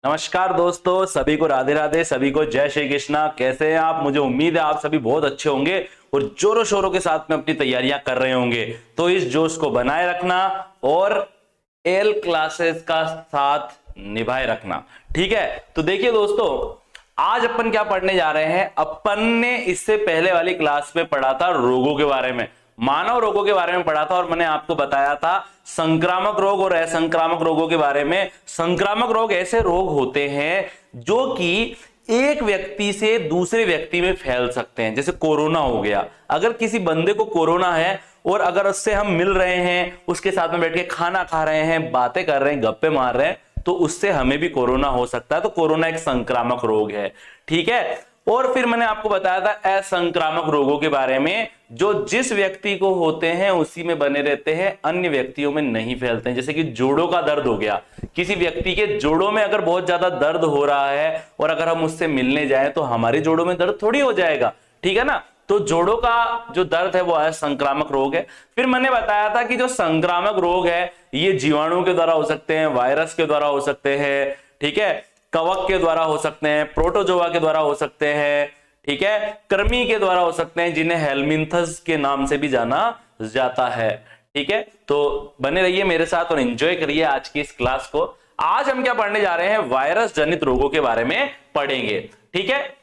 नमस्कार दोस्तों, सभी को राधे राधे, सभी को जय श्री कृष्णा। कैसे हैं आप? मुझे उम्मीद है आप सभी बहुत अच्छे होंगे और जोरों शोरों के साथ में अपनी तैयारियां कर रहे होंगे। तो इस जोश को बनाए रखना और एल क्लासेस का साथ निभाए रखना। ठीक है, तो देखिए दोस्तों, आज अपन क्या पढ़ने जा रहे हैं। अपन ने इससे पहले वाली क्लास में पढ़ा था रोगों के बारे में, मानव रोगों के बारे में पढ़ा था और मैंने आपको बताया था संक्रामक रोग और असंक्रामक रोगों के बारे में। संक्रामक रोग ऐसे रोग होते हैं जो कि एक व्यक्ति से दूसरे व्यक्ति में फैल सकते हैं। जैसे कोरोना हो गया, अगर किसी बंदे को कोरोना है और अगर उससे हम मिल रहे हैं, उसके साथ में बैठ के खाना खा रहे हैं, बातें कर रहे हैं, गप्पे मार रहे हैं, तो उससे हमें भी कोरोना हो सकता है। तो कोरोना एक संक्रामक रोग है। ठीक है, और फिर मैंने आपको बताया था असंक्रामक रोगों के बारे में, जो जिस व्यक्ति को होते हैं उसी में बने रहते हैं, अन्य व्यक्तियों में नहीं फैलते हैं। जैसे कि जोड़ों का दर्द हो गया, किसी व्यक्ति के जोड़ों में अगर बहुत ज्यादा दर्द हो रहा है और अगर हम उससे मिलने जाएं तो हमारे जोड़ों में दर्द थोड़ी हो जाएगा। ठीक है ना, तो जोड़ों का जो दर्द है वो असंक्रामक रोग है। फिर मैंने बताया था कि जो संक्रामक रोग है ये जीवाणु के द्वारा हो सकते हैं, वायरस के द्वारा हो सकते हैं, ठीक है, कवक के द्वारा हो सकते हैं, प्रोटोजोआ के द्वारा हो सकते हैं, ठीक है, कृमि के द्वारा हो सकते हैं, जिन्हें हेलमिंथस के नाम से भी जाना जाता है। ठीक है, तो बने रहिए मेरे साथ और एंजॉय करिए आज की इस क्लास को। आज हम क्या पढ़ने जा रहे हैं? वायरस जनित रोगों के बारे में पढ़ेंगे। ठीक है,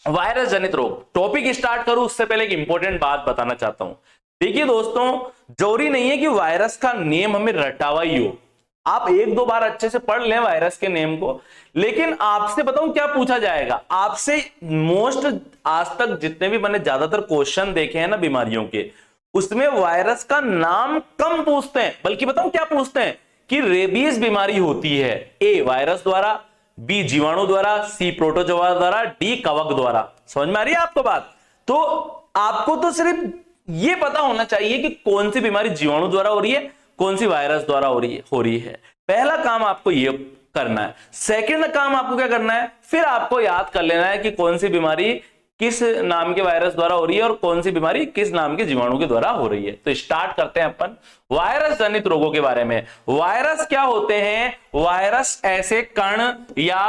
वायरस जनित रोग। टॉपिक स्टार्ट करूं उससे पहले एक इंपॉर्टेंट बात बताना चाहता हूं। देखिए दोस्तों, जरूरी नहीं है कि वायरस का नेम हमें रटा हुआ ही हो। आप एक दो बार अच्छे से पढ़ लें वायरस के नेम को, लेकिन आपसे बताऊं क्या पूछा जाएगा आपसे। मोस्ट आज तक जितने भी मैंने ज्यादातर क्वेश्चन देखे हैं ना बीमारियों के, उसमें वायरस का नाम कम पूछते हैं, बल्कि बताऊं क्या पूछते हैं कि रेबीज बीमारी होती है ए वायरस द्वारा, बी जीवाणु द्वारा, सी प्रोटोजोआ द्वारा, डी कवक द्वारा। समझ में आ रही है आपको बात? तो आपको तो सिर्फ ये पता होना चाहिए कि कौन सी बीमारी जीवाणु द्वारा हो रही है, कौन सी वायरस द्वारा हो रही है। पहला काम आपको ये करना है। सेकंड काम आपको क्या करना है, फिर आपको याद कर लेना है कि कौन सी बीमारी किस नाम के वायरस द्वारा हो रही है और कौन सी बीमारी किस नाम के जीवाणु के द्वारा हो रही है। तो स्टार्ट करते हैं अपन वायरस जनित रोगों के बारे में। वायरस क्या होते हैं? वायरस ऐसे कण या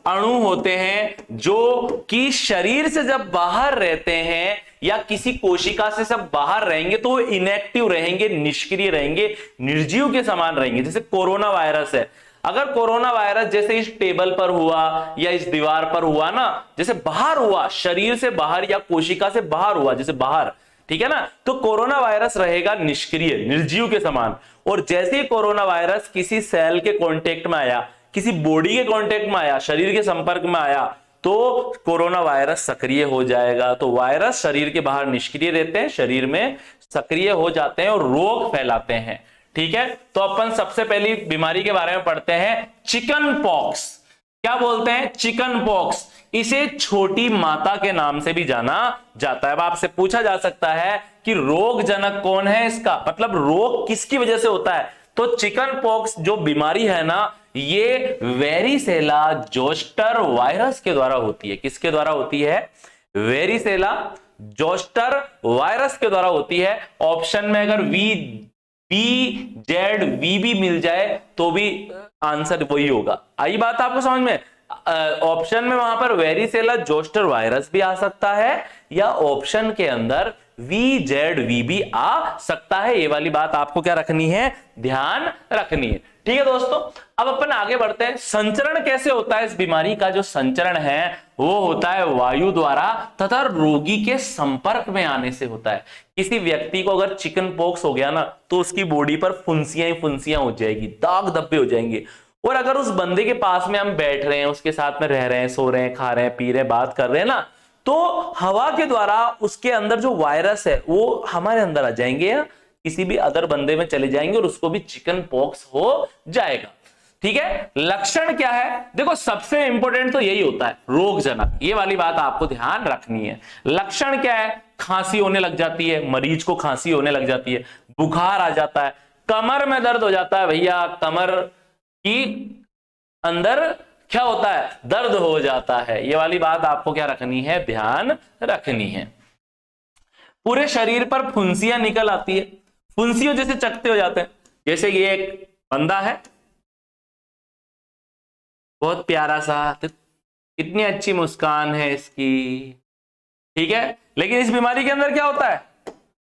अणु होते हैं जो कि शरीर से जब बाहर रहते हैं या किसी कोशिका से सब बाहर रहेंगे तो वो इनएक्टिव रहेंगे, निष्क्रिय रहेंगे, निर्जीव के समान रहेंगे। जैसे कोरोना वायरस है, अगर कोरोना वायरस जैसे इस टेबल पर हुआ या इस दीवार पर हुआ ना, जैसे बाहर हुआ, शरीर से बाहर या कोशिका से बाहर हुआ, जैसे बाहर, ठीक है ना, तो कोरोना वायरस रहेगा निष्क्रिय, निर्जीव के समान। और जैसे ही कोरोना वायरस किसी सेल के कांटेक्ट में आया, किसी बॉडी के कांटेक्ट में आया, शरीर के संपर्क में आया, तो कोरोना वायरस सक्रिय हो जाएगा। तो वायरस शरीर के बाहर निष्क्रिय रहते हैं, शरीर में सक्रिय हो जाते हैं और रोग फैलाते हैं। ठीक है, तो अपन सबसे पहली बीमारी के बारे में पढ़ते हैं, चिकन पॉक्स। क्या बोलते हैं? Chicken pox. इसे छोटी माता के नाम से भी जाना जाता है। अब आपसे पूछा जा सकता है कि रोग जनक कौन है इसका, मतलब रोग किसकी वजह से होता है? तो चिकन पॉक्स जो बीमारी है ना, ये वेरिसेला जोस्टर वायरस के द्वारा होती है। किसके द्वारा होती है? वेरिसेला जोस्टर वायरस के द्वारा होती है। ऑप्शन में अगर VZVB मिल जाए तो भी आंसर वही होगा। आई बात आपको समझ में? ऑप्शन में वहां पर वेरिसेला जोस्टर वायरस भी आ सकता है या ऑप्शन के अंदर VZVB आ सकता है। ये वाली बात आपको क्या रखनी है? ध्यान रखनी है। ठीक है दोस्तों, अब अपन आगे बढ़ते हैं। संचरण कैसे होता है? इस बीमारी का जो संचरण है वो होता है वायु द्वारा तथा रोगी के संपर्क में आने से होता है। किसी व्यक्ति को अगर चिकन पॉक्स हो गया ना, तो उसकी बॉडी पर फुंसियां ही फुंसियां हो जाएगी, दाग धब्बे हो जाएंगे। और अगर उस बंदे के पास में हम बैठ रहे हैं, उसके साथ में रह रहे हैं, सो रहे हैं, खा रहे हैं, पी रहे हैं, बात कर रहे हैं ना, तो हवा के द्वारा उसके अंदर जो वायरस है वो हमारे अंदर आ जाएंगे या किसी भी अदर बंदे में चले जाएंगे और उसको भी चिकन पॉक्स हो जाएगा। ठीक है, लक्षण क्या है? देखो सबसे इंपॉर्टेंट तो यही होता है, रोगजनक। ये वाली बात आपको ध्यान रखनी है। लक्षण क्या है? खांसी होने लग जाती है, मरीज को खांसी होने लग जाती है, बुखार आ जाता है, कमर में दर्द हो जाता है। भैया कमर की अंदर क्या होता है? दर्द हो जाता है। ये वाली बात आपको क्या रखनी है? ध्यान रखनी है। पूरे शरीर पर फुंसियां निकल आती है, फुंसियों जैसे चकते हो जाते हैं। जैसे ये एक बंदा है, बहुत प्यारा सा, तो कितनी अच्छी मुस्कान है इसकी, ठीक है। लेकिन इस बीमारी के अंदर क्या होता है,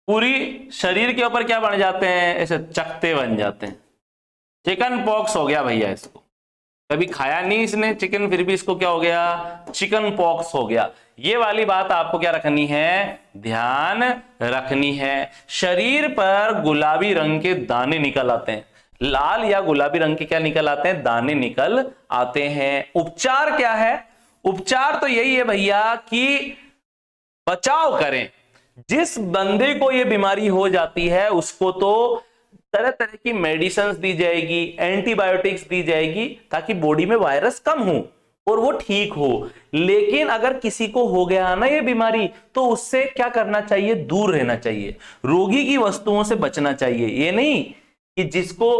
पूरी शरीर के ऊपर क्या बन जाते हैं, ऐसे चकते बन जाते हैं। चिकन पॉक्स हो गया भैया इसको, कभी खाया नहीं इसने चिकन, फिर भी इसको क्या हो गया, चिकन पॉक्स हो गया। ये वाली बात आपको क्या रखनी है, ध्यान रखनी है। शरीर पर गुलाबी रंग के दाने निकल आते हैं, लाल या गुलाबी रंग के क्या निकल आते हैं, दाने निकल आते हैं। उपचार क्या है, उपचार तो यही है भैया कि बचाव करें। जिस बंदे को ये बीमारी हो जाती है उसको तो तरह तरह की मेडिसिन दी जाएगी, एंटीबायोटिक्स दी जाएगी, ताकि बॉडी में वायरस कम हो और वो ठीक हो। लेकिन अगर किसी को हो गया ना ये बीमारी, तो उससे क्या करना चाहिए, दूर रहना चाहिए, रोगी की वस्तुओं से बचना चाहिए। ये नहीं कि जिसको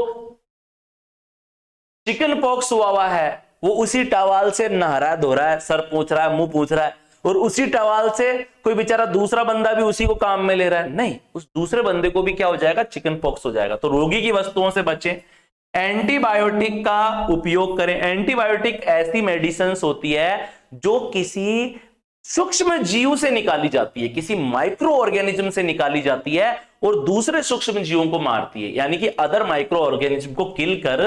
चिकन पॉक्स हुआ है वो उसी टवाल से नहा रहा है, धो रहा है, सर पूछ रहा है, मुंह पूछ रहा है, और उसी टवाल से कोई बेचारा दूसरा बंदा भी उसी को काम में ले रहा है, नहीं, उस दूसरे बंदे को भी क्या हो जाएगा, चिकन पॉक्स हो जाएगा। तो रोगी की वस्तुओं से बचें, एंटीबायोटिक का उपयोग करें। एंटीबायोटिक ऐसी मेडिसिन होती है जो किसी सूक्ष्म जीव से निकाली जाती है, किसी माइक्रो ऑर्गेनिज्म से निकाली जाती है और दूसरे सूक्ष्म जीवों को मारती है, यानी कि अदर माइक्रो ऑर्गेनिज्म को किल कर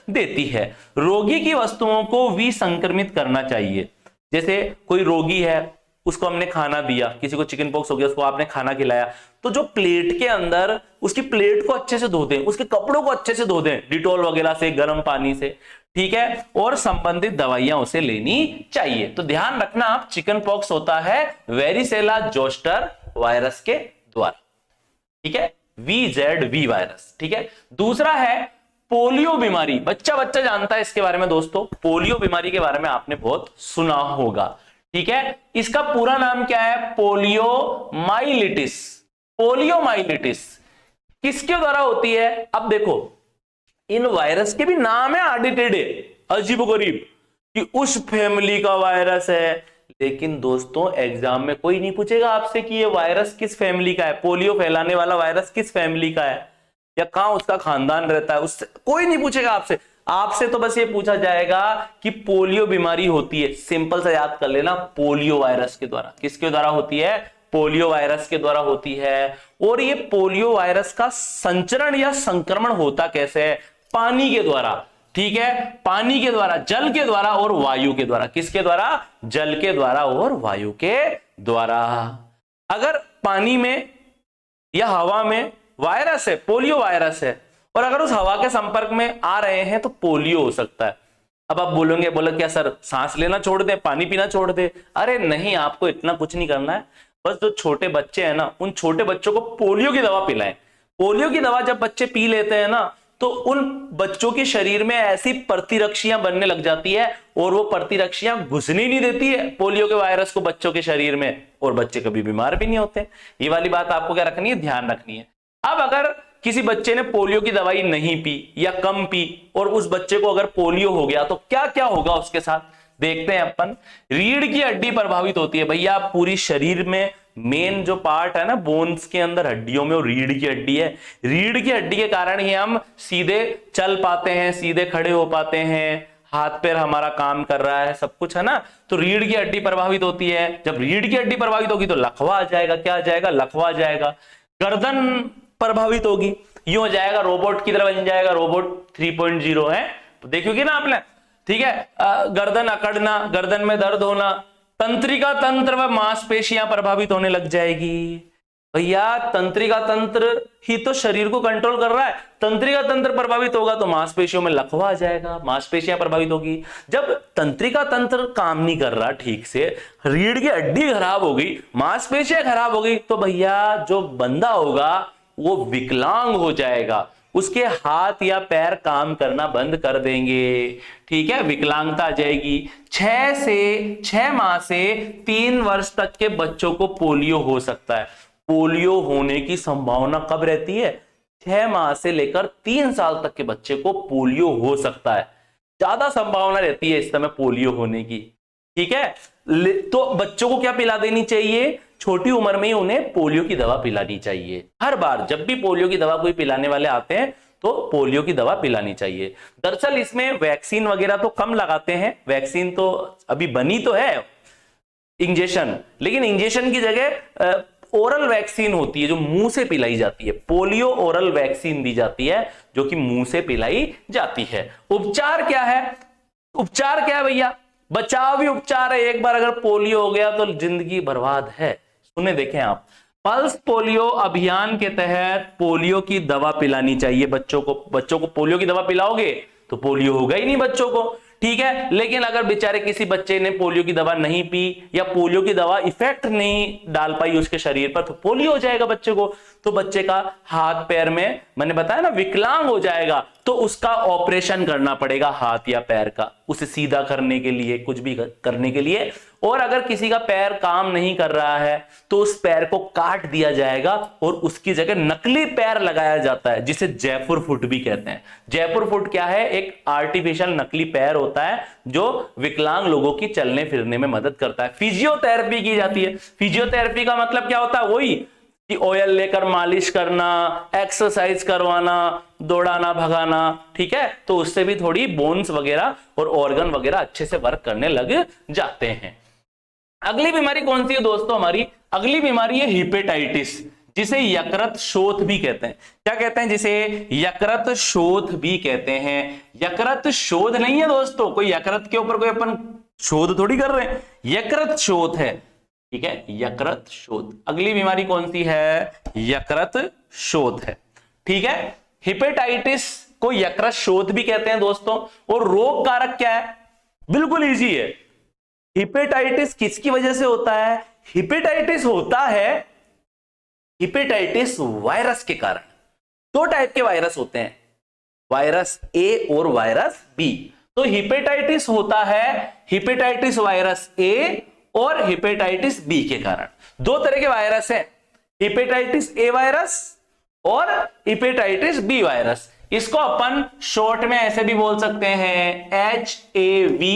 देती है। रोगी की वस्तुओं को विसंक्रमित करना चाहिए। जैसे कोई रोगी है, उसको हमने खाना दिया, किसी को चिकन पॉक्स हो गया, उसको आपने खाना खिलाया, तो जो प्लेट के अंदर, उसकी प्लेट को अच्छे से धो दें, उसके कपड़ों को अच्छे से धो दें डिटॉल वगैरह से, गर्म पानी से, ठीक है, और संबंधित दवाइयां उसे लेनी चाहिए। तो ध्यान रखना आप, चिकन पॉक्स होता है वेरिसेला जोस्टर वायरस के द्वारा, ठीक है, VZV वायरस, ठीक है। दूसरा है पोलियो बीमारी, बच्चा बच्चा जानता है इसके बारे में दोस्तों, पोलियो बीमारी के बारे में आपने बहुत सुना होगा, ठीक है। इसका पूरा नाम क्या है, पोलियोमाइलिटिस। पोलियोमाइलिटिस किसके द्वारा होती है, अब देखो इन वायरस के भी नाम है आडिटेड, अजीबोगरीब, कि उस फैमिली का वायरस है। लेकिन दोस्तों एग्जाम में कोई नहीं पूछेगा आपसे कि ये वायरस किस फैमिली का है, पोलियो फैलाने वाला वायरस किस फैमिली का है, या कहां उसका खानदान रहता है, उससे कोई नहीं पूछेगा आपसे। आपसे तो बस ये पूछा जाएगा कि पोलियो बीमारी होती है, सिंपल सा याद कर लेना, पोलियो वायरस के द्वारा। किसके द्वारा होती है, पोलियो वायरस के द्वारा होती है। और ये पोलियो वायरस का संचरण या संक्रमण होता कैसे है, पानी के द्वारा, ठीक है, पानी के द्वारा, जल के द्वारा और वायु के द्वारा। किसके द्वारा, जल के द्वारा और वायु के द्वारा। अगर पानी में या हवा में वायरस है, पोलियो वायरस है, और अगर उस हवा के संपर्क में आ रहे हैं तो पोलियो हो सकता है। अब आप बोलोगे, बोला क्या सर सांस लेना छोड़ दे, पानी पीना छोड़ दे? अरे नहीं, आपको इतना कुछ नहीं करना है, बस जो छोटे बच्चे हैं ना, उन छोटे बच्चों को पोलियो की दवा पिलाएं। पोलियो की दवा जब बच्चे पी लेते हैं ना, तो उन बच्चों के शरीर में ऐसी प्रतिरक्षियां बनने लग जाती है, और वो प्रतिरक्षियां घुसने नहीं देती है पोलियो के वायरस को बच्चों के शरीर में, और बच्चे कभी बीमार भी नहीं होते। ये वाली बात आपको क्या रखनी है, ध्यान रखनी है। अब अगर किसी बच्चे ने पोलियो की दवाई नहीं पी या कम पी, और उस बच्चे को अगर पोलियो हो गया, तो क्या क्या होगा उसके साथ, देखते हैं अपन। रीढ़ की हड्डी प्रभावित होती है भैया, पूरी शरीर में मेन जो पार्ट है ना बोन्स के अंदर, हड्डियों में, वो रीढ़ की हड्डी है। रीढ़ की हड्डी के कारण ही हम सीधे चल पाते हैं, सीधे खड़े हो पाते हैं, हाथ पैर हमारा काम कर रहा है, सब कुछ है ना। तो रीढ़ की हड्डी प्रभावित होती है। जब रीढ़ की हड्डी प्रभावित होगी तो लकवा आ जाएगा। क्या आ जाएगा, लकवा आ जाएगा। गर्दन प्रभावित होगी, यूं हो जाएगा, रोबोट की तरह बन जाएगा, रोबोट 3.0 है, तो देखोगे ना आपने, ठीक है। गर्दन अकड़ना, गर्दन में दर्द होना, तंत्रिका तंत्र व मांसपेशियां प्रभावित होने लग जाएगी। भैया तंत्रिका तंत्र ही तो शरीर को कंट्रोल कर रहा है, तंत्रिका तंत्र प्रभावित होगा तो मांसपेशियों में लकवा आ जाएगा, मांसपेशियां प्रभावित होगी। जब तंत्रिका तंत्र काम नहीं कर रहा ठीक से, रीढ़ की हड्डी खराब हो गई, मांसपेशियां खराब हो गई, तो भैया जो बंदा होगा वो विकलांग हो जाएगा, उसके हाथ या पैर काम करना बंद कर देंगे, ठीक है, विकलांगता आ जाएगी। 6 माह से 3 वर्ष तक के बच्चों को पोलियो हो सकता है। पोलियो होने की संभावना कब रहती है, 6 माह से लेकर 3 साल तक के बच्चे को पोलियो हो सकता है, ज्यादा संभावना रहती है इस समय पोलियो होने की, ठीक है। तो बच्चों को क्या पिला देनी चाहिए, छोटी उम्र में ही उन्हें पोलियो की दवा पिलानी चाहिए। हर बार जब भी पोलियो की दवा कोई पिलाने वाले आते हैं तो पोलियो की दवा पिलानी चाहिए। दरअसल इसमें वैक्सीन वगैरह तो कम लगाते हैं, वैक्सीन तो अभी बनी तो है इंजेक्शन, लेकिन इंजेक्शन की जगह ओरल वैक्सीन होती है जो मुंह से पिलाई जाती है। पोलियो ओरल वैक्सीन दी जाती है जो कि मुंह से पिलाई जाती है। उपचार क्या है? उपचार क्या है भैया? बचाव भी उपचार है। एक बार अगर पोलियो हो गया तो जिंदगी बर्बाद है। सुने देखें आप, पल्स पोलियो अभियान के तहत पोलियो की दवा पिलानी चाहिए बच्चों को। बच्चों को पोलियो की दवा पिलाओगे तो पोलियो होगा ही नहीं बच्चों को, ठीक है। लेकिन अगर बेचारे किसी बच्चे ने पोलियो की दवा नहीं पी या पोलियो की दवा इफेक्ट नहीं डाल पाई उसके शरीर पर, तो पोलियो हो जाएगा बच्चे को। तो बच्चे का हाथ पैर में, मैंने बताया ना, विकलांग हो जाएगा, तो उसका ऑपरेशन करना पड़ेगा हाथ या पैर का, उसे सीधा करने के लिए, कुछ भी करने के लिए। और अगर किसी का पैर काम नहीं कर रहा है तो उस पैर को काट दिया जाएगा और उसकी जगह नकली पैर लगाया जाता है, जिसे जयपुर फुट भी कहते हैं। जयपुर फुट क्या है? एक आर्टिफिशियल नकली पैर होता है जो विकलांग लोगों की चलने फिरने में मदद करता है। फिजियोथेरेपी की जाती है। फिजियोथेरेपी का मतलब क्या होता है? वही कि ऑयल लेकर मालिश करना, एक्सरसाइज करवाना, दौड़ाना, भगाना, ठीक है। तो उससे भी थोड़ी बोन्स वगैरह और ऑर्गन वगैरह अच्छे से वर्क करने लग जाते हैं। अगली बीमारी कौन सी है दोस्तों? हमारी अगली बीमारी है हिपेटाइटिस, जिसे यकृत शोथ भी कहते हैं। क्या कहते हैं? जिसे यकृत शोथ भी कहते हैं। यकृत शोध नहीं है दोस्तों, कोई यकृत के ऊपर कोई अपन शोध थोड़ी कर रहे हैं, यकृत शोथ है, ठीक है, यकृत शोथ। अगली बीमारी कौन सी है? यकृत शोथ है, ठीक है। हिपेटाइटिस को यकृत शोथ भी कहते हैं दोस्तों। और रोग कारक क्या है? बिल्कुल इजी है। हिपेटाइटिस किसकी वजह से होता है? हिपेटाइटिस होता है हिपेटाइटिस वायरस के कारण। दो टाइप के वायरस होते हैं, वायरस ए और वायरस बी। तो हिपेटाइटिस होता है हिपेटाइटिस वायरस ए और हिपेटाइटिस बी के कारण। दो तरह के वायरस हैं, हिपेटाइटिस ए वायरस और हिपेटाइटिस बी वायरस। इसको अपन शॉर्ट में ऐसे भी बोल सकते हैं, HAV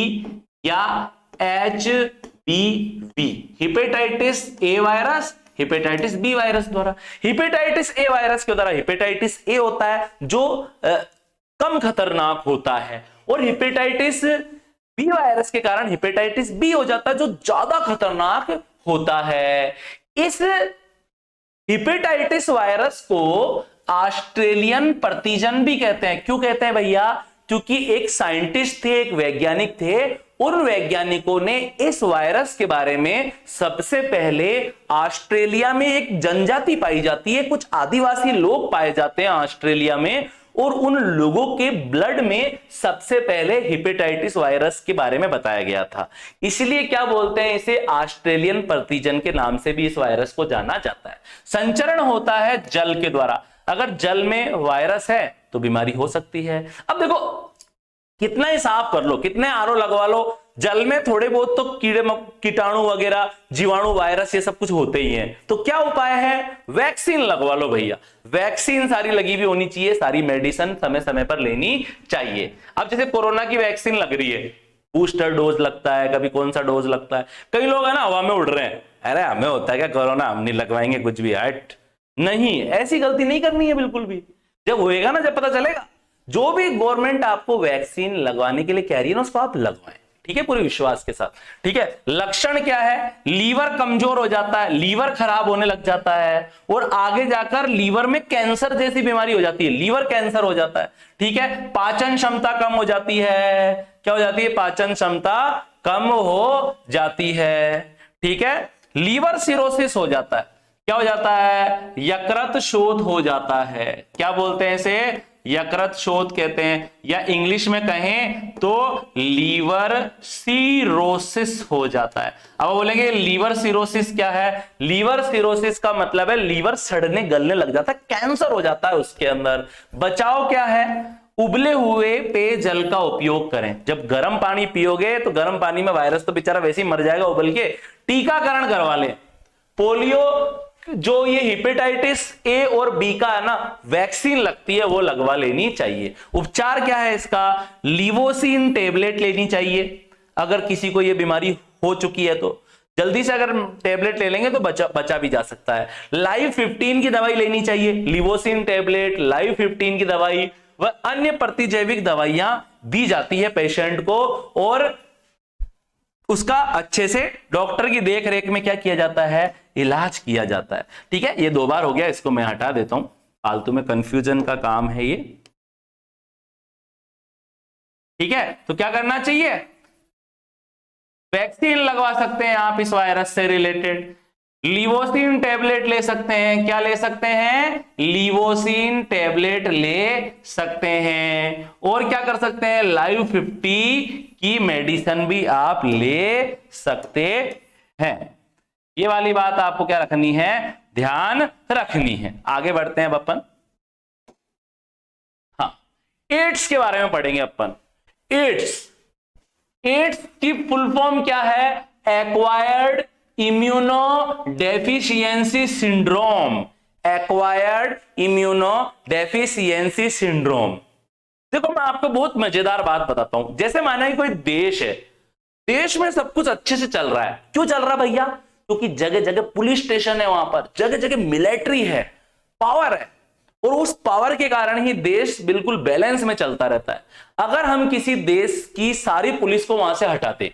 या HBV, hepatitis A virus, hepatitis B virus द्वारा। हिपेटाइटिस ए वायरस के द्वारा हिपेटाइटिस ए होता है जो कम खतरनाक होता है, और हिपेटाइटिस बी वायरस के कारण हिपेटाइटिस बी हो जाता है जो ज्यादा खतरनाक होता है। इस हिपेटाइटिस वायरस को ऑस्ट्रेलियन प्रतिजन भी कहते हैं। क्यों कहते हैं भैया? क्योंकि एक साइंटिस्ट थे, एक वैज्ञानिक थे, उन वैज्ञानिकों ने इस वायरस के बारे में सबसे पहले ऑस्ट्रेलिया में एक जनजाति पाई जाती है, कुछ आदिवासी लोग पाए जाते हैं ऑस्ट्रेलिया में, और उन लोगों के ब्लड में सबसे पहले हिपेटाइटिस वायरस के बारे में बताया गया था। इसलिए क्या बोलते हैं इसे? ऑस्ट्रेलियन प्रतिजन के नाम से भी इस वायरस को जाना जाता है। संचरण होता है जल के द्वारा। अगर जल में वायरस है तो बीमारी हो सकती है। अब देखो, कितना ही साफ कर लो, कितने आरओ लगवा लो, जल में थोड़े बहुत तो कीड़े कीटाणु वगैरह, जीवाणु, वायरस, ये सब कुछ होते ही हैं। तो क्या उपाय है? वैक्सीन लगवा लो भैया। वैक्सीन सारी लगी हुई होनी चाहिए, सारी मेडिसिन समय समय पर लेनी चाहिए। अब जैसे कोरोना की वैक्सीन लग रही है, बूस्टर डोज लगता है, कभी कौन सा डोज लगता है। कई लोग है ना हवा में उड़ रहे हैं, अरे हमें होता है क्या कोरोना, हम नहीं लगवाएंगे कुछ भी। हट नहीं, ऐसी गलती नहीं करनी है बिल्कुल भी। जब होएगा ना, जब पता चलेगा। जो भी गवर्नमेंट आपको वैक्सीन लगवाने के लिए कह रही है ना, उसको आप लगवाएं, ठीक है, पूरे विश्वास के साथ, ठीक है। लक्षण क्या है? लीवर कमजोर हो जाता है, लीवर खराब होने लग जाता है, और आगे जाकर लीवर में कैंसर जैसी बीमारी हो जाती है, लीवर कैंसर हो जाता है, ठीक है। पाचन क्षमता कम हो जाती है। क्या हो जाती है? पाचन क्षमता कम हो जाती है, ठीक है। लीवर सिरोसिस हो जाता है। क्या हो जाता है? यकृत शोथ हो जाता है। क्या बोलते हैं इसे? यकृत शोथ कहते हैं, या इंग्लिश में कहें तो लीवर सिरोसिस हो जाता है। अब बोलेंगे लीवर सिरोसिस क्या है? लीवर सिरोसिस का मतलब है लीवर सड़ने गलने लग जाता है, कैंसर हो जाता है उसके अंदर। बचाव क्या है? उबले हुए पेयजल का उपयोग करें। जब गर्म पानी पियोगे तो गर्म पानी में वायरस तो बेचारा वैसे ही मर जाएगा उबल के। टीकाकरण करवा लें। पोलियो, जो ये हिपेटाइटिस ए और बी का है ना वैक्सीन लगती है, वो लगवा लेनी चाहिए। उपचार क्या है इसका? लिवोसिन टेबलेट लेनी चाहिए अगर किसी को ये बीमारी हो चुकी है तो। जल्दी से अगर टेबलेट ले लेंगे तो बचा भी जा सकता है। लाइव 15 की दवाई लेनी चाहिए, लिवोसिन टेबलेट, लाइव 15 की दवाई व अन्य प्रतिजैविक दवाइयां दी जाती है पेशेंट को, और उसका अच्छे से डॉक्टर की देख रेख में क्या किया जाता है, इलाज किया जाता है। ठीक है, ये 2 बार हो गया, इसको मैं हटा देता हूं, फालतू में कंफ्यूजन का काम है ये। ठीक है, तो क्या करना चाहिए, वैक्सीन लगवा सकते हैं आप इस वायरस से रिलेटेड, लिवोसिन टेबलेट ले सकते हैं, क्या ले सकते हैं, लिवोसिन टेबलेट ले सकते हैं, और क्या कर सकते हैं, लाइव 50 की मेडिसिन भी आप ले सकते हैं। ये वाली बात आपको क्या रखनी है, ध्यान रखनी है। आगे बढ़ते हैं अब अपन, हाँ, एड्स के बारे में पढ़ेंगे अपन। एड्स की फुल फॉर्म क्या है, acquired immuno deficiency syndrome, acquired immuno deficiency syndrome. देखो मैं आपको बहुत मजेदार बात बताता हूं, जैसे माना कि कोई देश है, देश में सब कुछ अच्छे से चल रहा है, क्यों चल रहा है भैया, क्योंकि जगह जगह पुलिस स्टेशन है, वहां पर जगह जगह मिलिट्री है, पावर है, और उस पावर के कारण ही देश बिल्कुल बैलेंस में चलता रहता है। अगर हम किसी देश की सारी पुलिस को वहां से हटाते,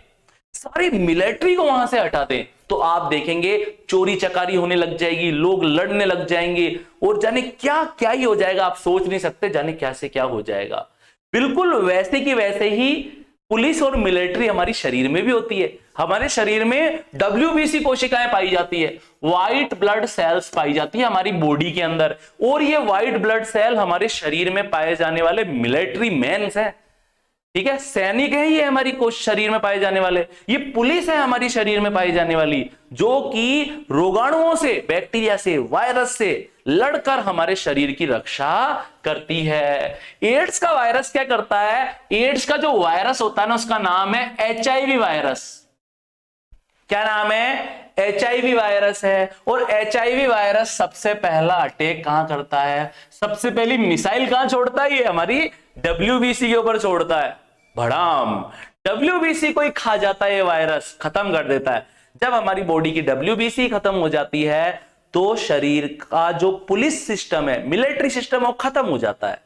सारी मिलिट्री को वहां से हटाते, तो आप देखेंगे चोरी चकारी होने लग जाएगी, लोग लड़ने लग जाएंगे, और जाने क्या क्या ही हो जाएगा, आप सोच नहीं सकते जाने क्या से क्या हो जाएगा। बिल्कुल वैसे की वैसे ही पुलिस और मिलिट्री हमारी शरीर में भी होती है। हमारे शरीर में WBC कोशिकाएं पाई जाती है, व्हाइट ब्लड सेल्स पाई जाती है हमारी बॉडी के अंदर, और ये व्हाइट ब्लड सेल हमारे शरीर में पाए जाने वाले मिलिट्री मेंस हैं। ठीक है, सैनिक है ये हमारी शरीर में पाए जाने वाले, ये पुलिस है हमारी शरीर में पाई जाने वाली, जो कि रोगाणुओं से, बैक्टीरिया से, वायरस से लड़कर हमारे शरीर की रक्षा करती है। एड्स का वायरस क्या करता है, एड्स का जो वायरस होता है ना, उसका नाम है HIV वायरस। क्या नाम है, HIV वायरस है। और HIV वायरस सबसे पहला अटैक कहां करता है, सबसे पहली मिसाइल कहां छोड़ता है, ये हमारी WBC के ऊपर छोड़ता है, भड़ाम। WBC को ही खा जाता है ये वायरस, खत्म कर देता है। जब हमारी बॉडी की WBC खत्म हो जाती है तो शरीर का जो पुलिस सिस्टम है, मिलिट्री सिस्टम है, वो खत्म हो जाता है,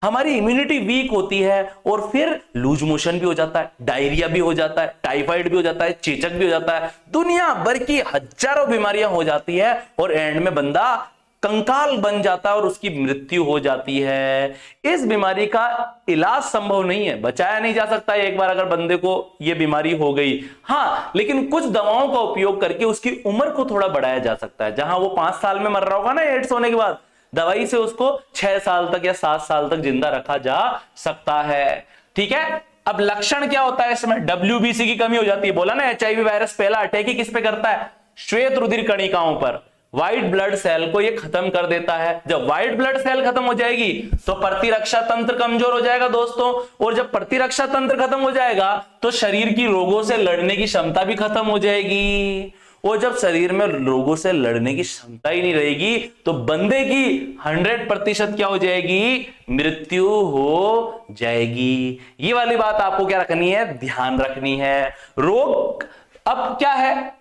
हमारी इम्यूनिटी वीक होती है, और फिर लूज मोशन भी हो जाता है, डायरिया भी हो जाता है, टाइफाइड भी हो जाता है, चेचक भी हो जाता है, दुनिया भर की हजारों बीमारियां हो जाती है, और एंड में बंदा कंकाल बन जाता है और उसकी मृत्यु हो जाती है। इस बीमारी का इलाज संभव नहीं है, बचाया नहीं जा सकता है एक बार अगर बंदे को यह बीमारी हो गई। हाँ, लेकिन कुछ दवाओं का उपयोग करके उसकी उम्र को थोड़ा बढ़ाया जा सकता है। जहां वो 5 साल में मर रहा होगा ना एड्स होने के बाद, दवाई से उसको 6 साल तक या 7 साल तक जिंदा रखा जा सकता है। ठीक है, अब लक्षण क्या होता है इसमें, WBC की कमी हो जाती है, बोला ना HIV वायरस पहला अटैक ही किस पे करता है, श्वेत रुधिर कणिकाओं पर, व्हाइट ब्लड सेल को ये खत्म कर देता है। जब व्हाइट ब्लड सेल खत्म हो जाएगी तो प्रतिरक्षा तंत्र कमजोर हो जाएगा दोस्तों, और जब प्रतिरक्षा तंत्र खत्म हो जाएगा तो शरीर की रोगों से लड़ने की क्षमता भी खत्म हो जाएगी, और जब शरीर में रोगों से लड़ने की क्षमता ही नहीं रहेगी तो बंदे की 100% क्या हो जाएगी, मृत्यु हो जाएगी। ये वाली बात आपको क्या रखनी है, ध्यान रखनी है। रोग अब क्या है,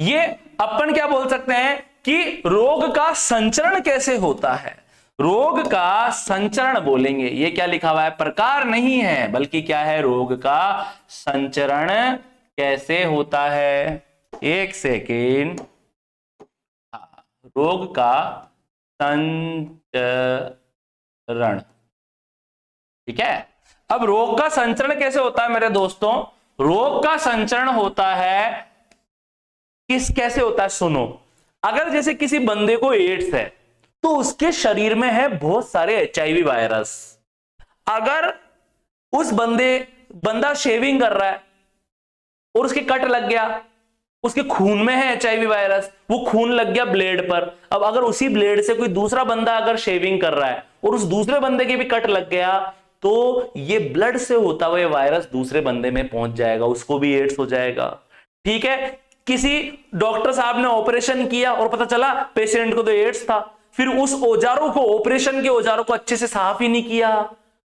ये अपन क्या बोल सकते हैं कि रोग का संचरण कैसे होता है, रोग का संचरण बोलेंगे, ये क्या लिखा हुआ है, प्रकार नहीं है बल्कि क्या है, रोग का संचरण कैसे होता है। एक सेकेंड, रोग का संचरण, ठीक है। अब रोग का संचरण कैसे होता है मेरे दोस्तों, रोग का संचरण होता है कैसे होता है, सुनो। अगर जैसे किसी बंदे को एड्स है तो उसके शरीर में है बहुत सारे HIV वायरस। अगर उस बंदा शेविंग कर रहा है और उसके कट लग गया, उसके खून में है HIV वायरस, वो खून लग गया ब्लेड पर। अब अगर उसी ब्लेड से कोई दूसरा बंदा अगर शेविंग कर रहा है और उस दूसरे बंदे के भी कट लग गया तो ये ब्लड से होता हुआ वायरस दूसरे बंदे में पहुंच जाएगा, उसको भी एड्स हो जाएगा। ठीक है, किसी डॉक्टर साहब ने ऑपरेशन किया और पता चला पेशेंट को तो एड्स था, फिर उस औजारों को, ऑपरेशन के औजारों को अच्छे से साफ ही नहीं किया,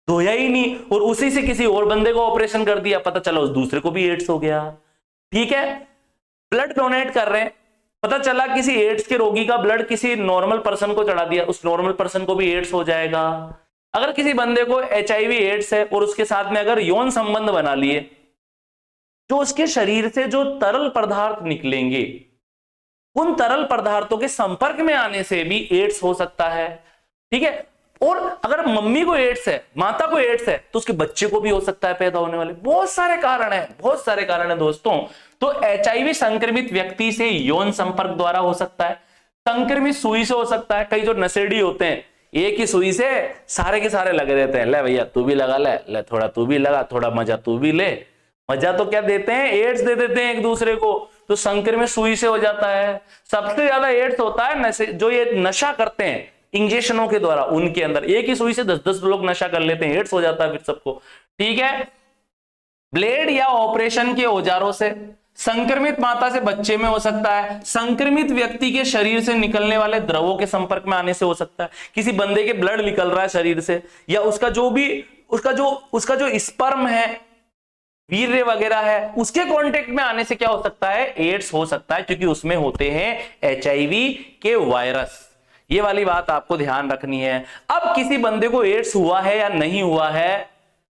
धोया ही नहीं, और उसी से किसी और बंदे को ऑपरेशन कर दिया, पता चला उस दूसरे को भी एड्स हो गया। ठीक है, ब्लड डोनेट कर रहे हैं, पता चला किसी एड्स के रोगी का ब्लड किसी नॉर्मल पर्सन को चढ़ा दिया, उस नॉर्मल पर्सन को भी एड्स हो जाएगा। अगर किसी बंदे को HIV एड्स है और उसके साथ में अगर यौन संबंध बना लिए, जो उसके शरीर से जो तरल पदार्थ निकलेंगे, उन तरल पदार्थों के संपर्क में आने से भी एड्स हो सकता है। ठीक है, और अगर मम्मी को एड्स है, माता को एड्स है, तो उसके बच्चे को भी हो सकता है पैदा होने वाले। बहुत सारे कारण है, बहुत सारे कारण है दोस्तों। तो HIV संक्रमित व्यक्ति से यौन संपर्क द्वारा हो सकता है, संक्रमित सुई से हो सकता है। कई जो नशेड़ी होते हैं, एक ही सुई से सारे के सारे लगे रहते हैं, ले भैया तू भी लगा, ले थोड़ा तू भी लगा, थोड़ा मजा तू भी ले। मजा तो क्या देते हैं, एड्स दे देते हैं एक दूसरे को, तो संक्रमित सुई से हो जाता है। सबसे ज्यादा एड्स होता है नशे, जो ये नशा करते हैं इंजेक्शनों के द्वारा, उनके अंदर एक ही सुई से 10-10 लोग नशा कर लेते हैं, एड्स हो जाता है फिर सबको। ठीक है, ब्लेड या ऑपरेशन के औजारों से, संक्रमित माता से बच्चे में हो सकता है, संक्रमित व्यक्ति के शरीर से निकलने वाले द्रवों के संपर्क में आने से हो सकता है। किसी बंदे के ब्लड निकल रहा है शरीर से, या उसका जो स्पर्म है, वीर्य वगैरह है, उसके कांटेक्ट में आने से क्या हो सकता है, एड्स हो सकता है, क्योंकि उसमें होते हैं HIV के वायरस। ये वाली बात आपको ध्यान रखनी है। अब किसी बंदे को एड्स हुआ है या नहीं हुआ है,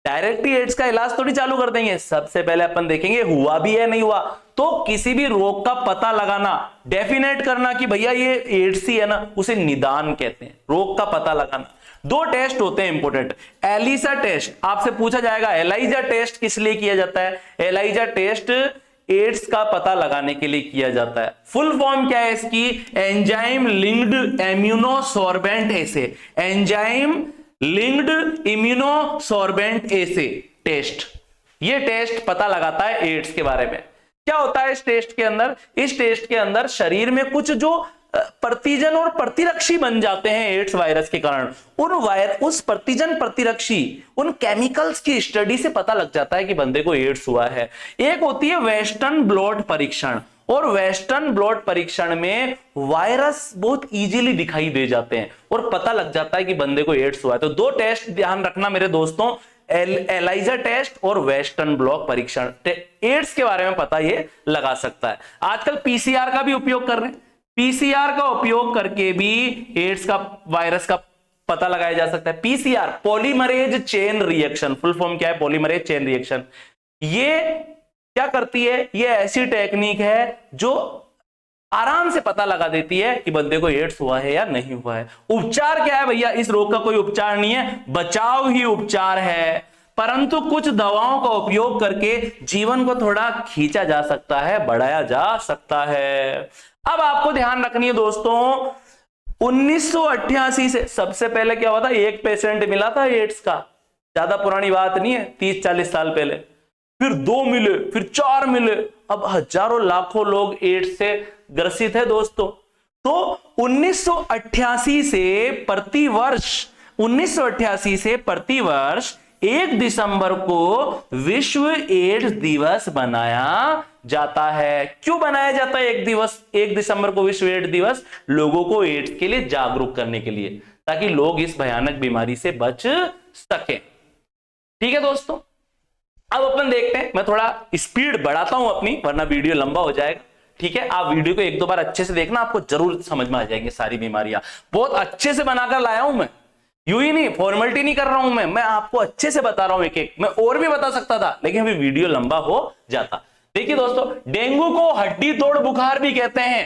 डायरेक्ट ही एड्स का इलाज थोड़ी चालू कर देंगे। सबसे पहले अपन देखेंगे हुआ भी है नहीं हुआ। तो किसी भी रोग का पता लगाना, डेफिनेट करना कि भैया ये एड्स ही है ना, उसे निदान कहते हैं, रोग का पता लगाना। 2 टेस्ट होते हैं इंपोर्टेंट। एलिसा टेस्ट, आपसे पूछा जाएगा एलाइजा टेस्ट किस लिए किया जाता है। एलाइजा टेस्ट एड्स का पता लगाने के लिए किया जाता है। फुल फॉर्म क्या है इसकी, एंजाइम लिंक्ड इम्यूनोसॉर्बेंट एसे, एंजाइम लिंक्ड इम्यूनोसॉर्बेंट एसे टेस्ट। ये टेस्ट पता लगाता है एड्स के बारे में। क्या होता है इस टेस्ट के अंदर, इस टेस्ट के अंदर शरीर में कुछ जो प्रतिजन और प्रतिरक्षी बन जाते हैं एड्स वायरस के कारण, उस प्रतिजन प्रतिरक्षी उन केमिकल्स की स्टडी से पता लग जाता है कि बंदे को एड्स हुआ है। एक होती है वेस्टर्न ब्लॉट परीक्षण, और वेस्टर्न ब्लॉट परीक्षण में वायरस बहुत इजीली दिखाई दे जाते हैं और पता लग जाता है कि बंदे को एड्स हुआ है। तो 2 टेस्ट ध्यान रखना मेरे दोस्तों, एलाइजा टेस्ट और वेस्टर्न ब्लॉट परीक्षण। एड्स के बारे में पता ये लगा सकता है। आजकल PCR का भी उपयोग कर रहे हैं, PCR का उपयोग करके भी एड्स का वायरस का पता लगाया जा सकता है। PCR polymerase chain reaction, full form क्या है, पॉलीमरेज चेन रिएक्शन। ये क्या करती है, ये ऐसी टेक्निक है जो आराम से पता लगा देती है कि बंदे को एड्स हुआ है या नहीं हुआ है। उपचार क्या है भैया, इस रोग का कोई उपचार नहीं है, बचाव ही उपचार है, परंतु कुछ दवाओं का उपयोग करके जीवन को थोड़ा खींचा जा सकता है, बढ़ाया जा सकता है। अब आपको ध्यान रखनी है दोस्तों, 1988 से सबसे पहले क्या हुआ था, 1 पेशेंट मिला था एड्स का, ज्यादा पुरानी बात नहीं है, 30-40 साल पहले। फिर 2 मिले, फिर 4 मिले, अब हजारों लाखों लोग एड्स से ग्रसित है दोस्तों। तो 1988 से प्रति वर्ष 1 दिसंबर को विश्व एड्स दिवस बनाया जाता है। क्यों बनाया जाता है 1 दिसंबर को विश्व एड्स दिवस? लोगों को एड्स के लिए जागरूक करने के लिए, ताकि लोग इस भयानक बीमारी से बच सकें। ठीक है दोस्तों, अब अपन देखते हैं, मैं थोड़ा स्पीड बढ़ाता हूं अपनी, वरना वीडियो लंबा हो जाएगा। ठीक है, आप वीडियो को 1-2 बार अच्छे से देखना, आपको जरूर समझ में आ जाएंगे सारी बीमारियां। बहुत अच्छे से बनाकर लाया हूं मैं, यूं ही नहीं, फॉर्मेलिटी नहीं कर रहा हूं मैं आपको अच्छे से बता रहा हूं एक-एक। मैं और भी बता सकता था, लेकिन अभी वीडियो लंबा हो जाता। देखिए दोस्तों, डेंगू को हड्डी तोड़ बुखार भी कहते हैं।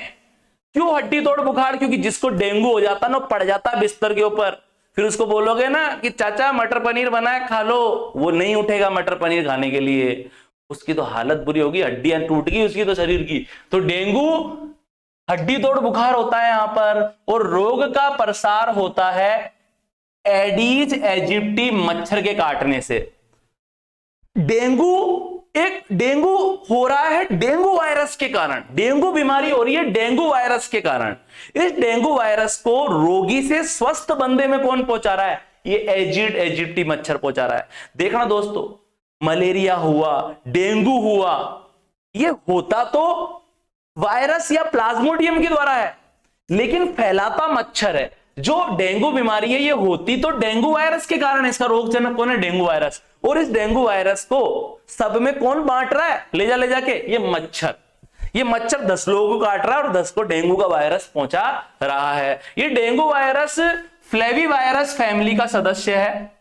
क्यों हड्डी तोड़ बुखार? क्योंकि जिसको डेंगू हो जाता ना, पड़ जाता है बिस्तर के ऊपर, फिर उसको बोलोगे ना कि चाचा मटर पनीर बनाए खा लो, वो नहीं उठेगा मटर पनीर खाने के लिए, उसकी तो हालत बुरी होगी, हड्डियां टूट गई उसकी तो शरीर की। तो डेंगू हड्डी तोड़ बुखार होता है यहां पर, और रोग का प्रसार होता है एडीज एजिप्टी मच्छर के काटने से। डेंगू हो रहा है डेंगू वायरस के कारण, डेंगू बीमारी हो रही है डेंगू वायरस के कारण। इस डेंगू वायरस को रोगी से स्वस्थ बंदे में कौन पहुंचा रहा है? ये एजिड एजिप्टी मच्छर पहुंचा रहा है। देखना दोस्तों, मलेरिया हुआ, डेंगू हुआ, ये होता तो वायरस या प्लाज्मोडियम के द्वारा है, लेकिन फैलाता मच्छर है। जो डेंगू बीमारी है ये होती तो डेंगू वायरस के कारण है, इसका रोगजनक कौन है? Dengue virus. और इस डेंगू वायरस को सब में कौन बांट रहा है ले जाके? ये मच्छर। ये मच्छर 10 लोगों को काट रहा है और 10 को डेंगू का वायरस पहुंचा रहा है। ये डेंगू वायरस फ्लेवीवायरस फैमिली का सदस्य है।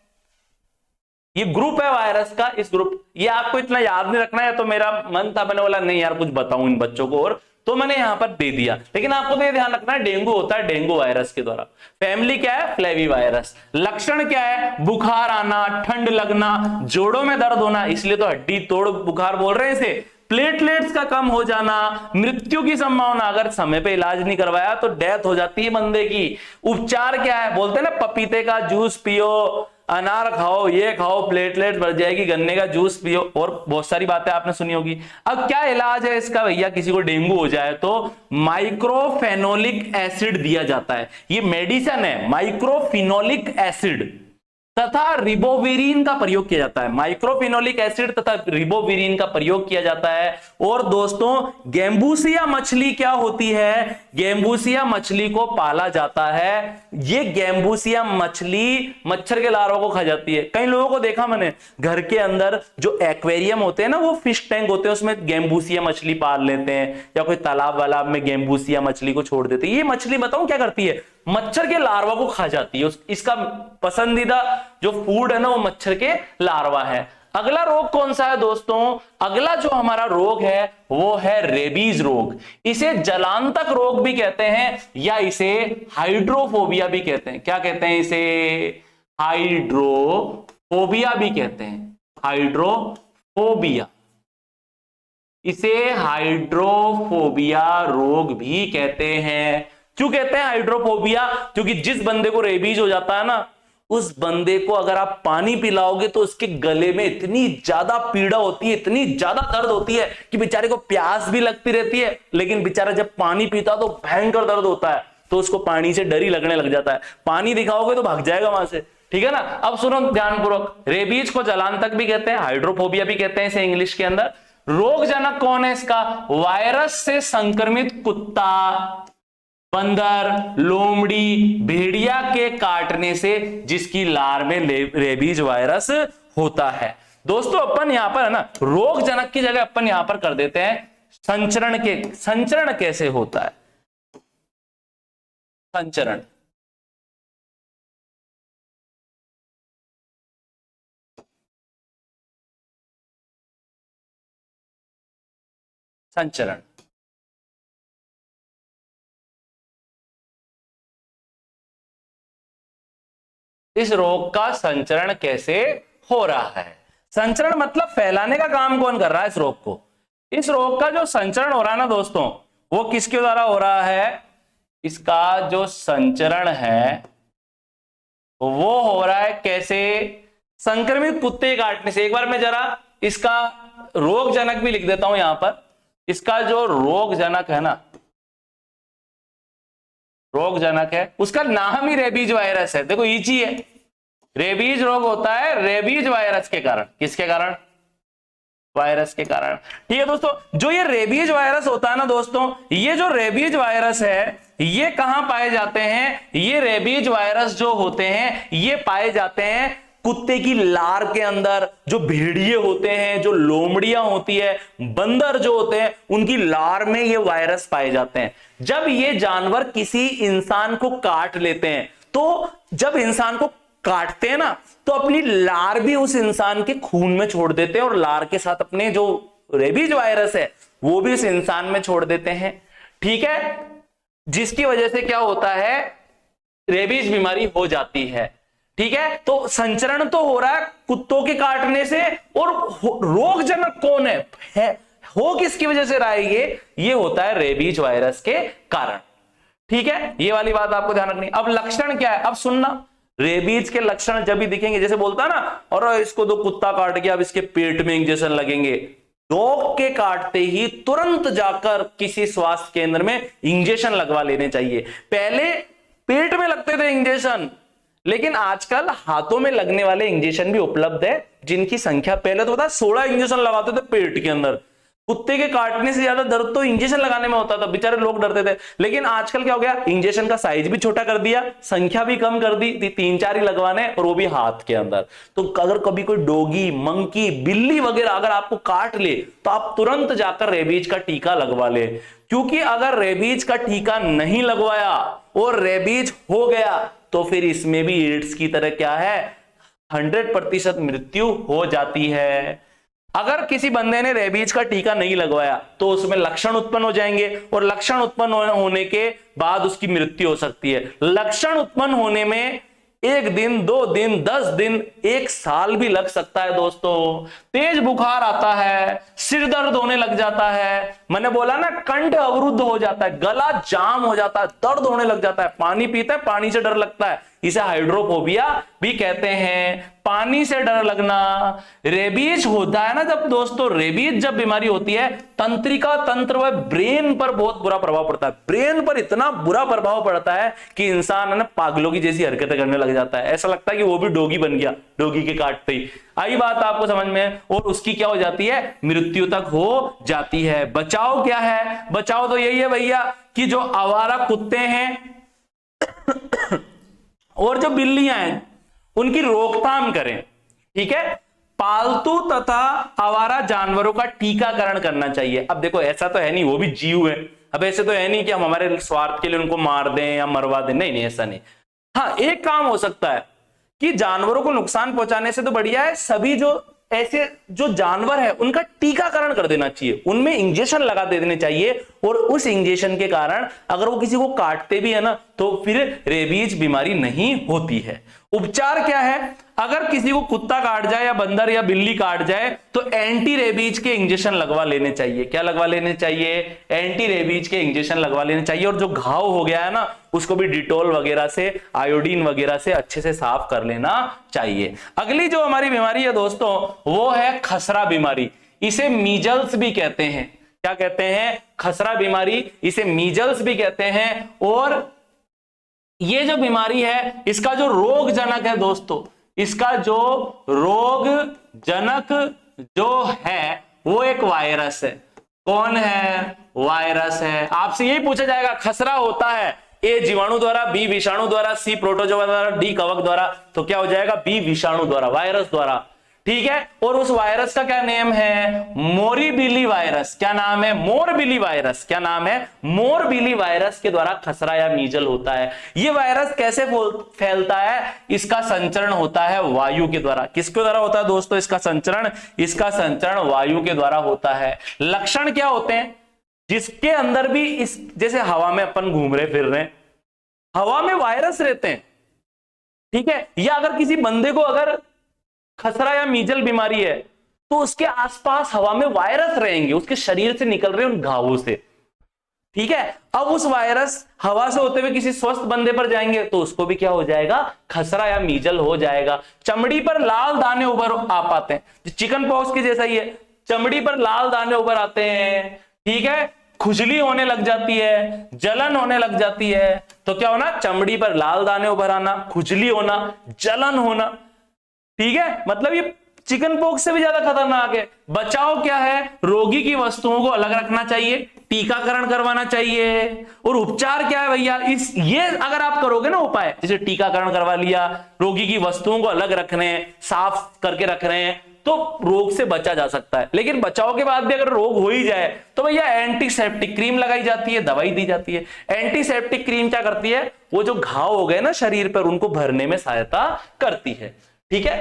ये ग्रुप है वायरस का। इस ग्रुप, ये आपको इतना याद नहीं रखना है, तो मेरा मन था, मैंने बोला नहीं यार कुछ बताऊं इन बच्चों को, और तो मैंने यहां पर दे दिया। लेकिन आपको तो ये ध्यान रखना है, डेंगू होता है डेंगू वायरस के द्वारा। फैमिली क्या है? फ्लेवीवायरस। लक्षण क्या है? बुखार आना, ठंड लगना, जोड़ों में दर्द होना, इसलिए तो हड्डी तोड़ बुखार बोल रहे हैं इसे। प्लेटलेट्स का कम हो जाना, मृत्यु की संभावना, अगर समय पे इलाज नहीं करवाया तो डेथ हो जाती है बंदे की। उपचार क्या है? बोलते हैं ना पपीते का जूस पियो, अनार खाओ, ये खाओ, प्लेटलेट बढ़ जाएगी, गन्ने का जूस पियो, और बहुत सारी बातें आपने सुनी होगी। अब क्या इलाज है इसका भैया? किसी को डेंगू हो जाए तो माइक्रोफेनोलिक एसिड दिया जाता है। ये मेडिसिन है, माइक्रोफिनोलिक एसिड तथा रिबोविरिन का प्रयोग किया जाता है। माइक्रोफिनोलिक एसिड तथा रिबोविरिन का प्रयोग किया जाता है। और दोस्तों गैम्बूसिया मछली क्या होती है? गैम्बूसिया मछली को पाला जाता है। ये गैम्बूसिया मछली मच्छर के लार्वा को खा जाती है। कई लोगों को देखा मैंने, घर के अंदर जो एक्वेरियम होते हैं ना, वो फिश टैंक होते हैं, उसमें गैम्बूसिया मछली पाल लेते हैं, या कोई तालाब वालाब में गैम्बूसिया मछली को छोड़ देते हैं। ये मछली बताऊं क्या करती है? मच्छर के लार्वा को खा जाती है। इसका पसंदीदा जो फूड है ना, वो मच्छर के लार्वा है। अगला रोग कौन सा है दोस्तों? अगला जो हमारा रोग है वो है रेबीज रोग। इसे जलांतक रोग भी कहते हैं, या इसे हाइड्रोफोबिया भी कहते हैं। क्या कहते हैं इसे? हाइड्रोफोबिया भी कहते हैं। हाइड्रोफोबिया, इसे हाइड्रोफोबिया रोग भी कहते हैं। क्यों कहते हैं हाइड्रोफोबिया? क्योंकि जिस बंदे को रेबीज हो जाता है ना, उस बंदे को अगर आप पानी पिलाओगे तो उसके गले में इतनी ज्यादा पीड़ा होती है, इतनी ज्यादा दर्द होती है कि बेचारे को प्यास भी लगती रहती है, लेकिन बेचारा जब पानी पीता तो भयंकर दर्द होता है, तो उसको पानी से डर ही लगने लग जाता है। पानी दिखाओगे तो भाग जाएगा वहां से, ठीक है ना। अब सुनो ध्यानपूर्वक, रेबीज को जलांतक भी कहते हैं, हाइड्रोफोबिया भी कहते हैं इसे इंग्लिश के अंदर। रोगजनक कौन है इसका? वायरस से संक्रमित कुत्ता, बंदर, लोमड़ी, भेड़िया के काटने से जिसकी लार में रेबीज वायरस होता है। दोस्तों अपन यहां पर है ना, रोगजनक की जगह अपन यहां पर कर देते हैं संचरण के। संचरण कैसे होता है? संचरण, संचरण इस रोग का संचरण कैसे हो रहा है? संचरण मतलब फैलाने का काम कौन कर रहा है इस रोग को? इस रोग का जो संचरण हो रहा है ना दोस्तों, वो किसके द्वारा हो रहा है? इसका जो संचरण है वो हो रहा है कैसे? संक्रमित कुत्ते काटने से। एक बार मैं जरा इसका रोगजनक भी लिख देता हूं यहां पर। इसका जो रोगजनक है ना, रोगजनक है, उसका नाम ही रेबीज वायरस है। देखो इजी है, रेबीज रोग होता है रेबीज वायरस के कारण। किसके कारण? वायरस के कारण। ठीक है दोस्तों, जो ये रेबीज वायरस होता है ना दोस्तों, ये जो रेबीज वायरस है ये कहां पाए जाते हैं? ये रेबीज वायरस जो होते हैं ये पाए जाते हैं कुत्ते की लार के अंदर। जो भेड़िए होते हैं, जो लोमड़ियां होती है, बंदर जो होते हैं, उनकी लार में ये वायरस पाए जाते हैं। जब ये जानवर किसी इंसान को काट लेते हैं, तो जब इंसान को काटते हैं ना, तो अपनी लार भी उस इंसान के खून में छोड़ देते हैं, और लार के साथ अपने जो रेबीज वायरस है वो भी उस इंसान में छोड़ देते हैं। ठीक है, जिसकी वजह से क्या होता है? रेबीज बीमारी हो जाती है। ठीक है, तो संचरण तो हो रहा है कुत्तों के काटने से, और रोगजनक कौन है? हो किसकी वजह से रहा है? ये होता है रेबीज वायरस के कारण। ठीक है, ये वाली बात आपको ध्यान रखनी। अब लक्षण क्या है? अब सुनना, रेबीज के लक्षण जब भी दिखेंगे, जैसे बोलता है ना, और इसको तो कुत्ता काट गया, अब इसके पेट में इंजेक्शन लगेंगे। डॉग के काटते ही तुरंत जाकर किसी स्वास्थ्य केंद्र में इंजेक्शन लगवा लेने चाहिए। पहले पेट में लगते थे इंजेक्शन, लेकिन आजकल हाथों में लगने वाले इंजेक्शन भी उपलब्ध है, जिनकी संख्या पहले तो पता 16 इंजेक्शन लगाते थे पेट के अंदर, कुत्ते के काटने से ज्यादा दर्द तो इंजेक्शन लगाने में होता था, बेचारे लोग डरते थे। लेकिन आजकल क्या हो गया, इंजेक्शन का साइज भी छोटा कर दिया, संख्या भी कम कर दी, 3-4 ही लगवाने, और वो भी हाथ के अंदर। तो अगर कभी कोई डॉगी, मंकी, बिल्ली वगैरह अगर आपको काट ले तो आप तुरंत जाकर रेबीज का टीका लगवा ले, क्योंकि अगर रेबीज का टीका नहीं लगवाया और रेबीज हो गया तो फिर इसमें भी एड्स की तरह क्या है, 100% मृत्यु हो जाती है। अगर किसी बंदे ने रेबीज का टीका नहीं लगवाया तो उसमें लक्षण उत्पन्न हो जाएंगे, और लक्षण उत्पन्न होने के बाद उसकी मृत्यु हो सकती है। लक्षण उत्पन्न होने में 1 दिन, 2 दिन, 10 दिन, 1 साल भी लग सकता है दोस्तों। तेज बुखार आता है, सिर दर्द होने लग जाता है, मैंने बोला ना कंठ अवरुद्ध हो जाता है, गला जाम हो जाता है, दर्द होने लग जाता है, पानी पीता है पानी से डर लगता है, इसे हाइड्रोफोबिया भी कहते हैं, पानी से डर लगना। रेबीज होता है ना जब दोस्तों, रेबीज जब बीमारी होती है, तंत्रिका तंत्र व ब्रेन पर बहुत बुरा प्रभाव पड़ता है। ब्रेन पर इतना बुरा प्रभाव पड़ता है कि इंसान है ना पागलों की जैसी हरकतें करने लग जाता है, ऐसा लगता है कि वो भी डॉगी बन गया, डॉगी के काटते ही। आई बात आपको समझ में, और उसकी क्या हो जाती है, मृत्यु तक हो जाती है। बचाव क्या है, बचाव तो यही है भैया कि जो आवारा कुत्ते हैं और जो बिल्लियां हैं उनकी रोकथाम करें, ठीक है। पालतू तथा आवारा जानवरों का टीकाकरण करना चाहिए। अब देखो ऐसा तो है नहीं, वो भी जीव है, अब ऐसे तो है नहीं कि हम हमारे स्वार्थ के लिए उनको मार दें या मरवा दें, नहीं नहीं ऐसा नहीं। हाँ, एक काम हो सकता है कि जानवरों को नुकसान पहुंचाने से तो बढ़िया है सभी जो ऐसे जो जानवर है उनका टीकाकरण कर देना चाहिए, उनमें इंजेक्शन लगा दे देने चाहिए, और उस इंजेक्शन के कारण अगर वो किसी को काटते भी है ना तो फिर रेबीज बीमारी नहीं होती है। उपचार क्या है, अगर किसी को कुत्ता काट जाए या बंदर या बिल्ली काट जाए तो एंटी रेबीज के इंजेक्शन लगवा लेने चाहिए। क्या लगवा लेने चाहिए, एंटी रेबीज के इंजेक्शन लगवा लेने चाहिए। और जो घाव हो गया है ना उसको भी डिटॉल वगैरह से, आयोडीन वगैरह से अच्छे से साफ कर लेना चाहिए। अगली जो हमारी बीमारी है दोस्तों वो है खसरा बीमारी, इसे मीजल्स भी कहते हैं। क्या कहते हैं, खसरा बीमारी, इसे मीजल्स भी कहते हैं। और ये जो बीमारी है इसका जो रोग जनक है दोस्तों, इसका जो रोग जनक जो है वो एक वायरस है। कौन है, वायरस है। आपसे यही पूछा जाएगा खसरा होता है ए जीवाणु द्वारा, बी विषाणु द्वारा, सी प्रोटोजोआ द्वारा, डी कवक द्वारा, तो क्या हो जाएगा, बी विषाणु द्वारा, वायरस द्वारा, ठीक है। और उस वायरस का क्या नेम है, मोरीबिली वायरस। क्या नाम है, मोरबिली वायरस। क्या नाम है, मोरबिली वायरस के द्वारा खसरा या मीजल होता है। ये वायरस कैसे फैलता है, इसका संचरण होता है वायु के द्वारा। किसके द्वारा होता है दोस्तों इसका संचरण, इसका संचरण वायु के द्वारा होता है। लक्षण क्या होते हैं, जिसके अंदर भी इस जैसे हवा में अपन घूम रहे फिर रहे, हवा में वायरस रहते हैं, ठीक है। या अगर किसी बंदे को अगर खसरा या मीजल बीमारी है तो उसके आसपास हवा में वायरस रहेंगे, उसके शरीर से निकल रहे उन घावों से, ठीक है। अब उस वायरस हवा से होते हुए किसी स्वस्थ बंदे पर जाएंगे तो उसको भी क्या हो जाएगा, खसरा या मीजल हो जाएगा। चमड़ी पर लाल दाने उभर आ पाते हैं, चिकन पॉक्स के जैसा ही है, चमड़ी पर लाल दाने उभर आते हैं, ठीक है। खुजली होने लग जाती है, जलन होने लग जाती है। तो क्या होना, चमड़ी पर लाल दाने उभर आना, खुजली होना, जलन होना, ठीक है। मतलब ये चिकन पॉक्स से भी ज्यादा खतरनाक है। बचाव क्या है, रोगी की वस्तुओं को अलग रखना चाहिए, टीकाकरण करवाना चाहिए। और उपचार क्या है भैया, ये अगर आप करोगे ना उपाय, जैसे टीकाकरण करवा लिया, रोगी की वस्तुओं को अलग रख रहे हैं, साफ करके रख रहे हैं, तो रोग से बचा जा सकता है। लेकिन बचाव के बाद भी अगर रोग हो ही जाए तो भैया एंटीसेप्टिक क्रीम लगाई जाती है, दवाई दी जाती है। एंटीसेप्टिक क्रीम क्या करती है, वो जो घाव हो गए ना शरीर पर उनको भरने में सहायता करती है, ठीक है।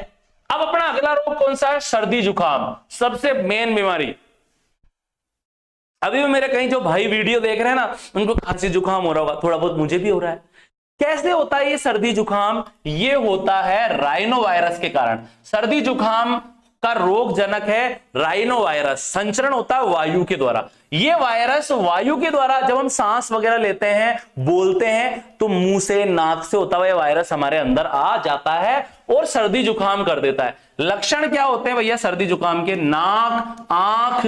अब अपना अगला रोग कौन सा है, सर्दी जुकाम, सबसे मेन बीमारी। अभी भी मेरे कहीं जो भाई वीडियो देख रहे हैं ना उनको खांसी जुकाम हो रहा होगा, थोड़ा बहुत मुझे भी हो रहा है। कैसे होता है ये सर्दी जुकाम, ये होता है राइनो वायरस के कारण। सर्दी जुकाम का रोग जनक है राइनो वायरस, संचरण होता है वायु के द्वारा। ये वायरस वायु के द्वारा जब हम सांस वगैरह लेते हैं, बोलते हैं, तो मुंह से, नाक से होता हुआ वायरस हमारे अंदर आ जाता है और सर्दी जुकाम कर देता है। लक्षण क्या होते हैं भैया सर्दी जुकाम के, नाक, आंख,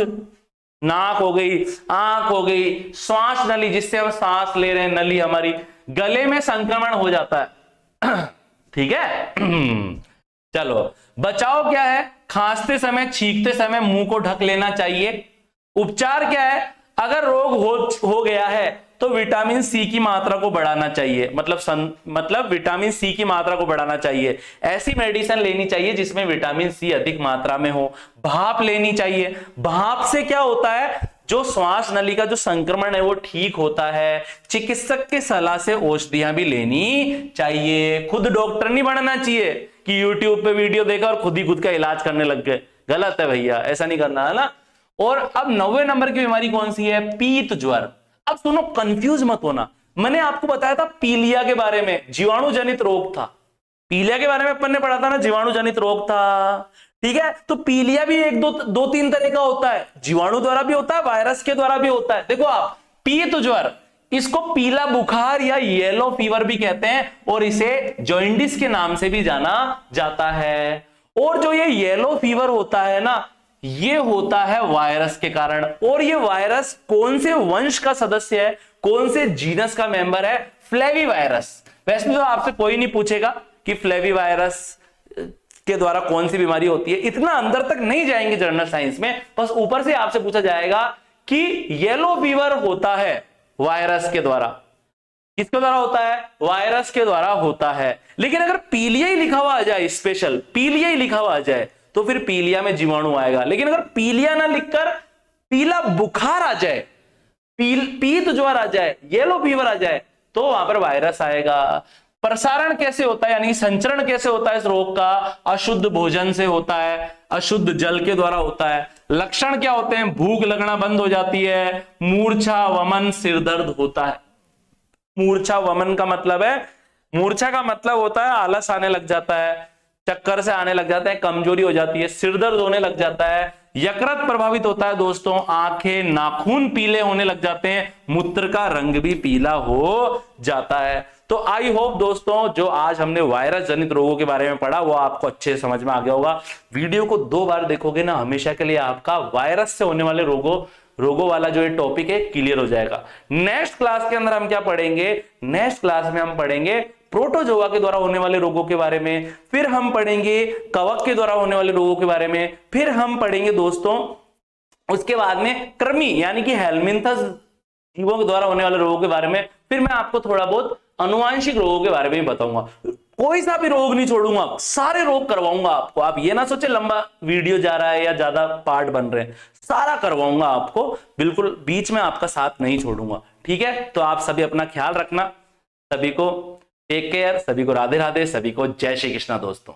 नाक हो गई, आंख हो गई, श्वास नली जिससे हम सांस ले रहे हैं, नली हमारी, गले में संक्रमण हो जाता है, ठीक है। चलो, बचाव क्या है, खांसते समय, छींकते समय मुंह को ढक लेना चाहिए। उपचार क्या है? अगर रोग हो गया है तो विटामिन सी की मात्रा को बढ़ाना चाहिए, मतलब विटामिन सी की मात्रा को बढ़ाना चाहिए। ऐसी मेडिसिन लेनी चाहिए जिसमें विटामिन सी अधिक मात्रा में हो। भाप लेनी चाहिए। भाप से क्या होता है? जो श्वास नली का जो संक्रमण है वो ठीक होता है। चिकित्सक की सलाह से औषधियां भी लेनी चाहिए। खुद डॉक्टर नहीं बनना चाहिए कि यूट्यूब पे वीडियो देखा और खुद का इलाज करने लग गए। गलत है भैया, ऐसा नहीं करना है ना। और अब 90 नंबर की बीमारी कौन सी है? पीत ज्वर। अब सुनो, कंफ्यूज मत होना। मैंने आपको बताया था पीलिया के बारे में, जीवाणु जनित रोग था। पीलिया के बारे में अपन ने पढ़ा था ना, जीवाणु जनित रोग था। ठीक है, तो पीलिया भी दो तीन तरह का होता है। जीवाणु द्वारा भी होता है, वायरस के द्वारा भी होता है। देखो आप, पीत ज्वर, इसको पीला बुखार या येलो फीवर भी कहते हैं और इसे जॉइंडिस के नाम से भी जाना जाता है। और जो ये येलो फीवर होता है ना, ये होता है वायरस के कारण। और ये वायरस कौन से वंश का सदस्य है, कौन से जीनस का मेंबर है? Flavi virus. वैसे तो आपसे कोई नहीं पूछेगा कि फ्लेवी वायरस के द्वारा कौन सी बीमारी होती है, इतना अंदर तक नहीं जाएंगे जनरल साइंस में। बस ऊपर से आपसे पूछा जाएगा कि येलो फीवर होता है वायरस के द्वारा। किसके द्वारा होता है? वायरस के द्वारा होता है। लेकिन अगर पीलिया ही लिखा हुआ आ जाए, स्पेशल पीलिया ही लिखा हुआ आ जाए, तो फिर पीलिया में जीवाणु आएगा। लेकिन अगर पीलिया ना लिखकर पीला बुखार आ जाए, पीत ज्वर आ जाए, येलो फीवर आ जाए, तो वहां पर वायरस आएगा। प्रसारण कैसे होता है, यानी संचरण कैसे होता है इस रोग का? अशुद्ध भोजन से होता है, अशुद्ध जल के द्वारा होता है। लक्षण क्या होते हैं? भूख लगना बंद हो जाती है, मूर्छा, वमन, सिर दर्द होता है। मूर्छा वमन का मतलब है, मूर्छा का मतलब होता है आलस आने लग जाता है, चक्कर से आने लग जाते हैं, कमजोरी हो जाती है, सिर दर्द होने लग जाता है, यकृत प्रभावित होता है दोस्तों, आंखें, नाखून पीले होने लग जाते हैं, मूत्र का रंग भी पीला हो जाता है। तो आई होप दोस्तों, जो आज हमने वायरस जनित रोगों के बारे में पढ़ा वो आपको अच्छे से समझ में आ गया होगा। वीडियो को 2 बार देखोगे ना, हमेशा के लिए आपका वायरस से होने वाले रोगों वाला जो ये टॉपिक है क्लियर हो जाएगा। नेक्स्ट क्लास के अंदर हम क्या पढ़ेंगे? नेक्स्ट क्लास में हम पढ़ेंगे प्रोटोजोआ के द्वारा होने वाले रोगों के बारे में, फिर हम पढ़ेंगे कवक के द्वारा होने वाले रोगों के बारे में, फिर हम पढ़ेंगे दोस्तों उसके बाद में कृमि यानी कि हेलमिंथस जीवों के द्वारा होने वाले रोगों के बारे में, फिर मैं आपको थोड़ा बहुत अनुवांशिक रोगों के बारे में बताऊंगा। कोई सा भी रोग नहीं छोड़ूंगा, सारे रोग करवाऊंगा आपको। आप ये ना सोचे लंबा वीडियो जा रहा है या ज्यादा पार्ट बन रहे हैं, सारा करवाऊंगा आपको, बिल्कुल बीच में आपका साथ नहीं छोड़ूंगा। ठीक है, तो आप सभी अपना ख्याल रखना, सभी को टेक केयर, सभी को राधे राधे, सभी को जय श्री कृष्णा दोस्तों।